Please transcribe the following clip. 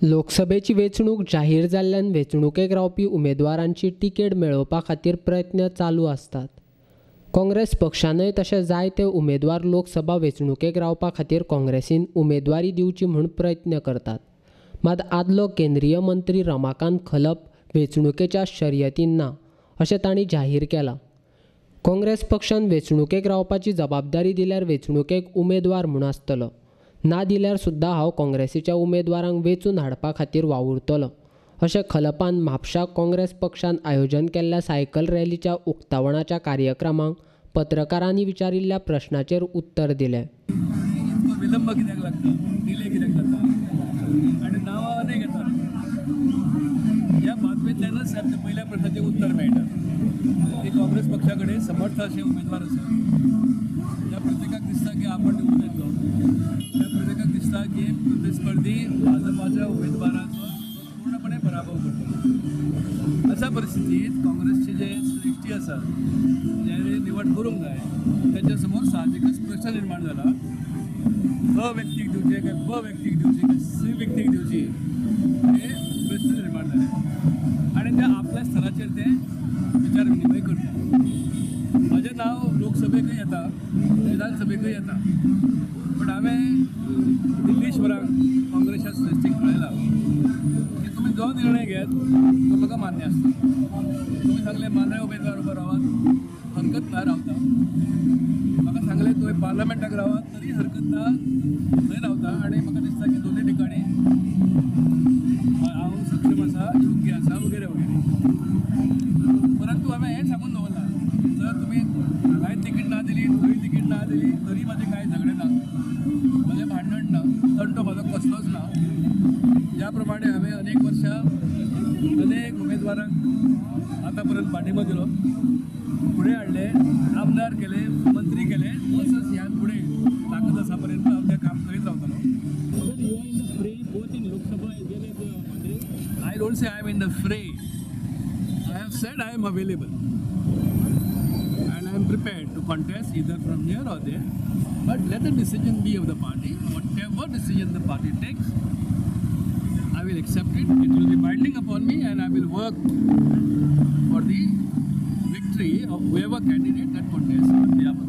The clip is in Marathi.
लोकसभेची वेंचणूक जाहीर जाल्ल्यान वेंचणुकेक रावपी उमेदवारांची तिकेट मेळोवपा खातीर प्रयत्न चालू आसतात. काँग्रेस पक्षानय तशे जायते उमेदवार लोकसभा वेंचणुकेक रावपा खातीर काँग्रेसीन उमेदवारी दिवची म्हूण प्रयत्न करतात. मात आदलो केंद्रीय मंत्री रमाकांत खलप वेंचणुकेच्या शर्यतींत ना अशें तांणी जाहीर केलां. काँग्रेस पक्षान वेंचणुकेक रावपाची जबाबदारी दिल्यार वेंचणुकेक उमेदवार म्हूण आसतलो, ना दिल्यार सुद्दां हांव काँग्रेसीच्या उमेदवारांक वेंचून हाडपा खातीर वावुरतलों अशें खलपान म्हापशां काँग्रेस पक्षान आयोजन केल्ल्या सायकल रॅलीच्या उक्तावणाच्या कार्यक्रमाक पत्रकारांनी विचारिल्ल्या प्रस्नाचेर उत्तर दिलें. विलंब कित्याक लागता, डिले कित्याक जाता आनी नांवां अनेक येतात. ह्या बातमेंतल्यानच पहिल्या प्रश्नाचें उत्तर मेळटा की काँग्रेस पक्षा कडेन समर्थ असे उमेदवार आसात. त्या प्रत्येकाक दिसता की आपण निवडून येतलो. त्या प्रत्येकाक दिसता की प्रतिस्पर्धी भाजपाच्या उमेदवाराचो पूर्णपणे पराभव करतो. अशा परिस्थितीत काँग्रेसचे जे श्रेष्ठी आसा जे निवड करूंक जाय त्याच्या समोर साहजिकच प्रश्न निर्माण जाला. अ व्यक्तीक दिवचे काय ब व्यक्तीक दिवची काय सी व्यक्तीक दिवची हे प्रश्न निर्माण जाले आणि त्या आपल्या स्तराचेर ते विचार विनिमय करतात. म्हजें नांव लोकसभेकय येता, विधानसभेकय येता, पण हांवें दिल्लीश्वरांक काँग्रेसच्या श्रेश्ठीक कळयलां की तुमी जो निर्णय घेत तो म्हाका मान्य आसता. तुमी सांगले मानाय उमेदवार उबो रावात, हरकत ना रावता. म्हाका सांगले तुवें पार्लमेंटाक रावात तरी हरकत ना, थंय रावता. आनी म्हाका दिसता की दोनूय ठिकाणी हांव सक्षम आसा, योग्य आसा वगैरे वगैरे. परंतु हांवें हें सांगून दवरलां जर तुमी हांगाय तिकीट ना दिली, थंय तिकीट ना दिली तरी म्हाजें कांय झगडें ना, म्हजें भांडण ना, तंटो म्हाजो कसलोच ना. ज्या प्रमाणे हांवें अनेक वर्सां अनेक उमेदवारांक आतां पर्यंत पाठिंबो दिलो, फुडें हाडले, आमदार केले, मंत्री केले, तसंच ह्या फुडें ताकद आसा पर्यंत हांव तें काम करीत रावतलो. I don't say I am in the fray. I have said I am available and I am prepared to contest either from here or there. But let the decision be of the party. Whatever decision the party takes, I will accept it. It will be binding upon me and I will work for the victory of whoever candidate that contests on behalf of